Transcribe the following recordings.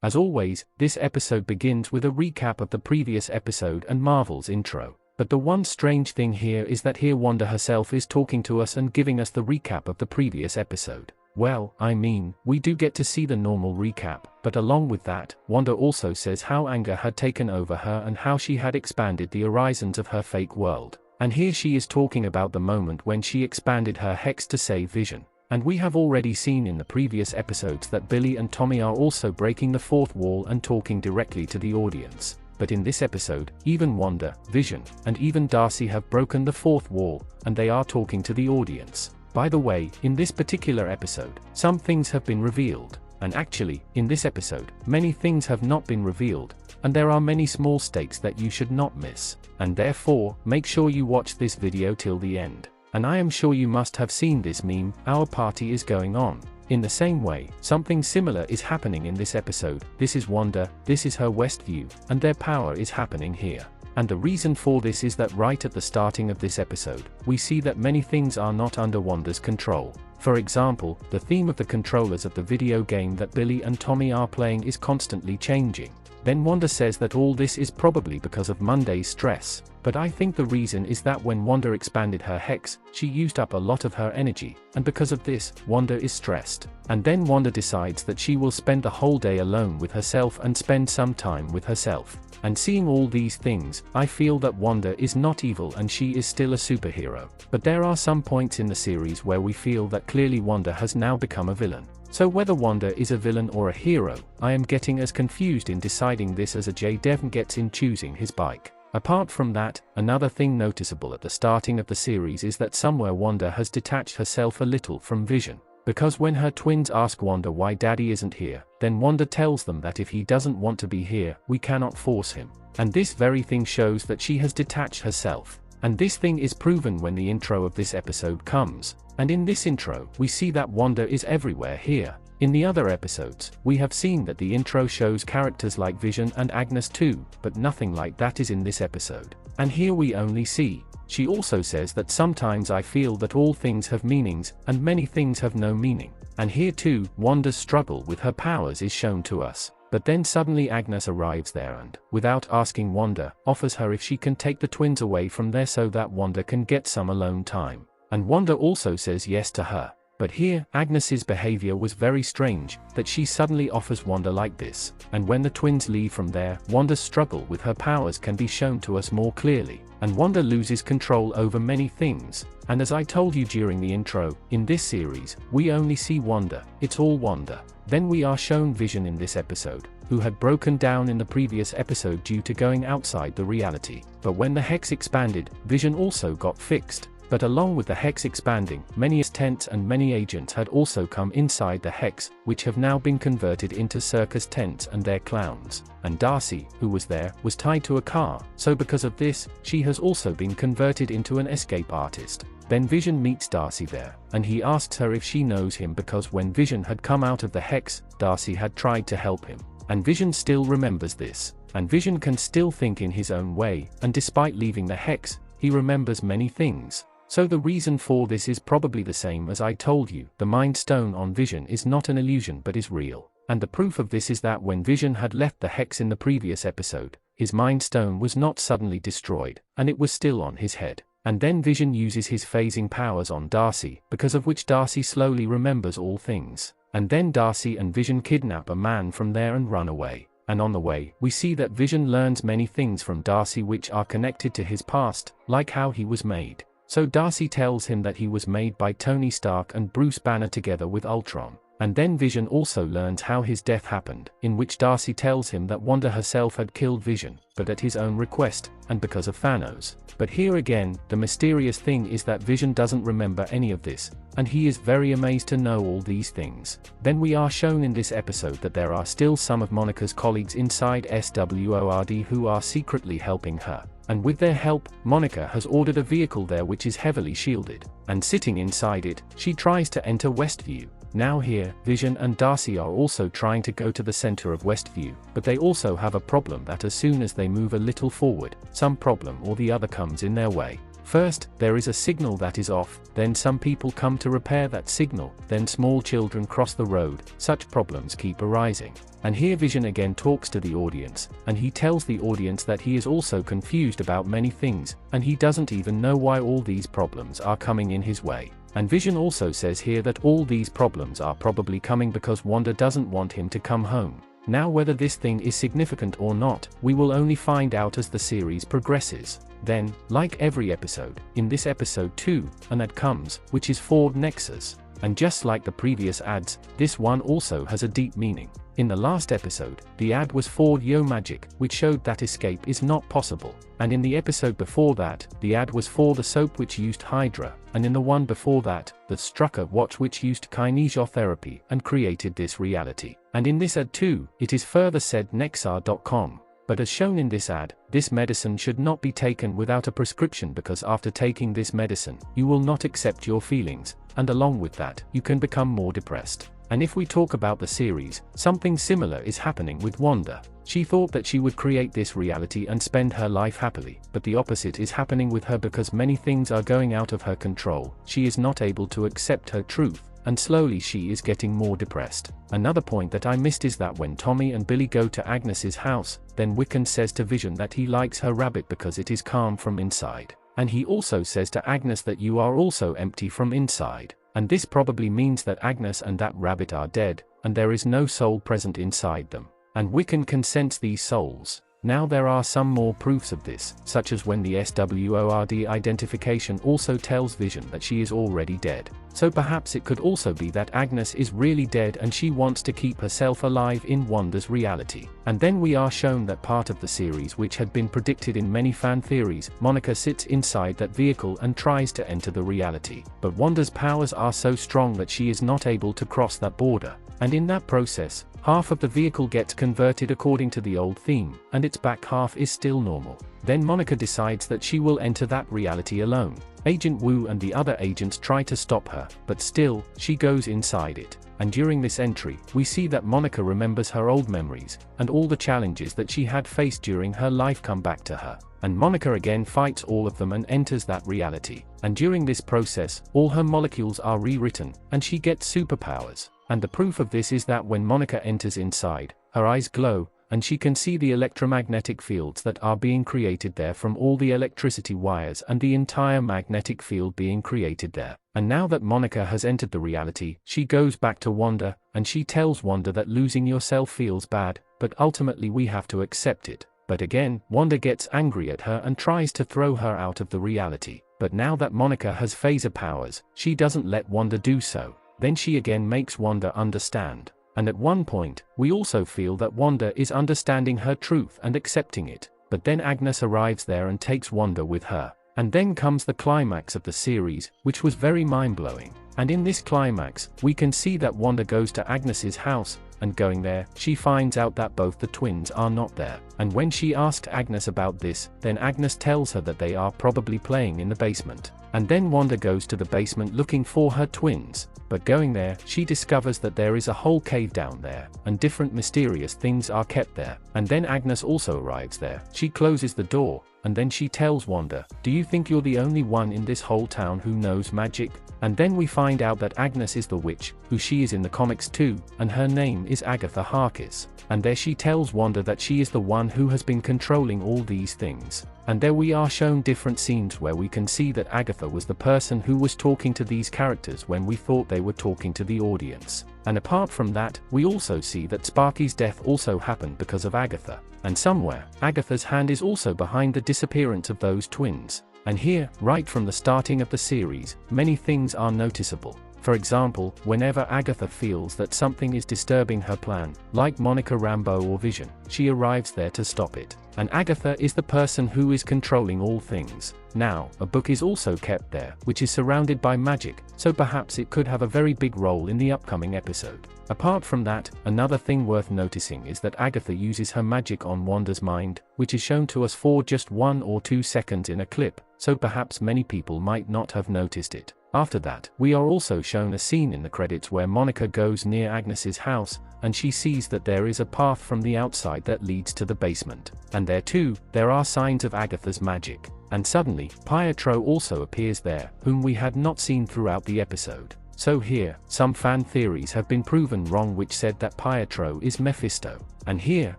As always, this episode begins with a recap of the previous episode and Marvel's intro. But the one strange thing here is that here Wanda herself is talking to us and giving us the recap of the previous episode. Well, I mean, we do get to see the normal recap, but along with that, Wanda also says how anger had taken over her and how she had expanded the horizons of her fake world. And here she is talking about the moment when she expanded her hex to save Vision. And we have already seen in the previous episodes that Billy and Tommy are also breaking the fourth wall and talking directly to the audience. But in this episode, even Wanda, Vision, and even Darcy have broken the fourth wall, and they are talking to the audience. By the way, in this particular episode, some things have been revealed. And actually, in this episode, many things have not been revealed, and there are many small stakes that you should not miss. And therefore, make sure you watch this video till the end. And I am sure you must have seen this meme, "Our party is going on." In the same way, something similar is happening in this episode. This is Wanda, this is her Westview, and their power is happening here. And the reason for this is that right at the starting of this episode, we see that many things are not under Wanda's control. For example, the theme of the controllers of the video game that Billy and Tommy are playing is constantly changing. Then Wanda says that all this is probably because of Monday's stress. But I think the reason is that when Wanda expanded her hex, she used up a lot of her energy, and because of this, Wanda is stressed. And then Wanda decides that she will spend the whole day alone with herself and spend some time with herself. And seeing all these things, I feel that Wanda is not evil and she is still a superhero. But there are some points in the series where we feel that clearly Wanda has now become a villain. So whether Wanda is a villain or a hero, I am getting as confused in deciding this as a J-Dev gets in choosing his bike. Apart from that, another thing noticeable at the starting of the series is that somewhere Wanda has detached herself a little from Vision. Because when her twins ask Wanda why Daddy isn't here, then Wanda tells them that if he doesn't want to be here, we cannot force him. And this very thing shows that she has detached herself. And this thing is proven when the intro of this episode comes. And in this intro, we see that Wanda is everywhere here. In the other episodes, we have seen that the intro shows characters like Vision and Agnes too, but nothing like that is in this episode. And here we only see. She also says that sometimes I feel that all things have meanings, and many things have no meaning. And here too, Wanda's struggle with her powers is shown to us. But then suddenly Agnes arrives there and, without asking Wanda, offers her if she can take the twins away from there so that Wanda can get some alone time. And Wanda also says yes to her. But here, Agnes's behavior was very strange, that she suddenly offers Wanda like this. And when the twins leave from there, Wanda's struggle with her powers can be shown to us more clearly. And Wanda loses control over many things. And as I told you during the intro, in this series, we only see Wanda, it's all Wanda. Then we are shown Vision in this episode, who had broken down in the previous episode due to going outside the reality. But when the hex expanded, Vision also got fixed. But along with the hex expanding, many tents and many agents had also come inside the hex, which have now been converted into circus tents and their clowns. And Darcy, who was there, was tied to a car, so because of this, she has also been converted into an escape artist. Then Vision meets Darcy there, and he asks her if she knows him because when Vision had come out of the hex, Darcy had tried to help him. And Vision still remembers this. And Vision can still think in his own way, and despite leaving the hex, he remembers many things. So the reason for this is probably the same as I told you, the Mind Stone on Vision is not an illusion but is real. And the proof of this is that when Vision had left the hex in the previous episode, his Mind Stone was not suddenly destroyed, and it was still on his head. And then Vision uses his phasing powers on Darcy, because of which Darcy slowly remembers all things. And then Darcy and Vision kidnap a man from there and run away. And on the way, we see that Vision learns many things from Darcy which are connected to his past, like how he was made. So Darcy tells him that he was made by Tony Stark and Bruce Banner together with Ultron. And then Vision also learns how his death happened, in which Darcy tells him that Wanda herself had killed Vision, but at his own request, and because of Thanos. But here again, the mysterious thing is that Vision doesn't remember any of this, and he is very amazed to know all these things. Then we are shown in this episode that there are still some of Monica's colleagues inside SWORD who are secretly helping her. And with their help, Monica has ordered a vehicle there which is heavily shielded. And sitting inside it, she tries to enter Westview. Now here, Vision and Darcy are also trying to go to the center of Westview, but they also have a problem that as soon as they move a little forward, some problem or the other comes in their way. First, there is a signal that is off, then some people come to repair that signal, then small children cross the road. Such problems keep arising. And here Vision again talks to the audience, and he tells the audience that he is also confused about many things, and he doesn't even know why all these problems are coming in his way. And Vision also says here that all these problems are probably coming because Wanda doesn't want him to come home. Now whether this thing is significant or not, we will only find out as the series progresses. Then, like every episode, in this episode too, an ad comes, which is Ford Nexus. And just like the previous ads, this one also has a deep meaning. In the last episode, the ad was Ford Yo Magic, which showed that escape is not possible. And in the episode before that, the ad was for the soap which used Hydra, and in the one before that, the Strucker watch which used kinesiotherapy and created this reality. And in this ad too, it is further said Nexar.com. But as shown in this ad, this medicine should not be taken without a prescription because after taking this medicine, you will not accept your feelings, and along with that, you can become more depressed. And if we talk about the series, something similar is happening with Wanda. She thought that she would create this reality and spend her life happily, but the opposite is happening with her because many things are going out of her control. She is not able to accept her truth, and slowly she is getting more depressed. Another point that I missed is that when Tommy and Billy go to Agnes's house, then Wiccan says to Vision that he likes her rabbit because it is calm from inside. And he also says to Agnes that you are also empty from inside. And this probably means that Agnes and that rabbit are dead, and there is no soul present inside them. And Wiccan can sense these souls. Now there are some more proofs of this, such as when the SWORD identification also tells Vision that she is already dead. So perhaps it could also be that Agnes is really dead and she wants to keep herself alive in Wanda's reality. And then we are shown that part of the series which had been predicted in many fan theories, Monica sits inside that vehicle and tries to enter the reality. But Wanda's powers are so strong that she is not able to cross that border. And in that process, half of the vehicle gets converted according to the old theme, and its back half is still normal. Then Monica decides that she will enter that reality alone. Agent Wu and the other agents try to stop her, but still, she goes inside it. And during this entry, we see that Monica remembers her old memories, and all the challenges that she had faced during her life come back to her. And Monica again fights all of them and enters that reality. And during this process, all her molecules are rewritten, and she gets superpowers. And the proof of this is that when Monica enters inside, her eyes glow, and she can see the electromagnetic fields that are being created there from all the electricity wires and the entire magnetic field being created there. And now that Monica has entered the reality, she goes back to Wanda, and she tells Wanda that losing yourself feels bad, but ultimately we have to accept it. But again, Wanda gets angry at her and tries to throw her out of the reality. But now that Monica has phaser powers, she doesn't let Wanda do so. Then she again makes Wanda understand. And at one point, we also feel that Wanda is understanding her truth and accepting it. But then Agnes arrives there and takes Wanda with her. And then comes the climax of the series, which was very mind-blowing. And in this climax, we can see that Wanda goes to Agnes's house, and going there, she finds out that both the twins are not there. And when she asked Agnes about this, then Agnes tells her that they are probably playing in the basement. And then Wanda goes to the basement looking for her twins. But going there, she discovers that there is a whole cave down there, and different mysterious things are kept there. And then Agnes also arrives there. She closes the door, and then she tells Wanda, "Do you think you're the only one in this whole town who knows magic?" And then we find out that Agnes is the witch, who she is in the comics too, and her name is Agatha Harkness. And there she tells Wanda that she is the one who has been controlling all these things. And there we are shown different scenes where we can see that Agatha was the person who was talking to these characters when we thought they were talking to the audience. And apart from that, we also see that Sparky's death also happened because of Agatha. And somewhere, Agatha's hand is also behind the disappearance of those twins. And here, right from the starting of the series, many things are noticeable. For example, whenever Agatha feels that something is disturbing her plan, like Monica Rambeau or Vision, she arrives there to stop it. And Agatha is the person who is controlling all things. Now, a book is also kept there, which is surrounded by magic, so perhaps it could have a very big role in the upcoming episode. Apart from that, another thing worth noticing is that Agatha uses her magic on Wanda's mind, which is shown to us for just 1 or 2 seconds in a clip, so perhaps many people might not have noticed it. After that, we are also shown a scene in the credits where Monica goes near Agnes's house, and she sees that there is a path from the outside that leads to the basement. And there too, there are signs of Agatha's magic. and suddenly, Pietro also appears there, whom we had not seen throughout the episode. So here, some fan theories have been proven wrong which said that Pietro is Mephisto. And here,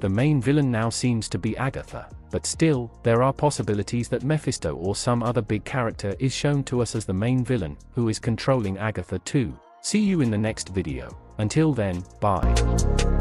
the main villain now seems to be Agatha. But still, there are possibilities that Mephisto or some other big character is shown to us as the main villain, who is controlling Agatha too. See you in the next video. Until then, bye.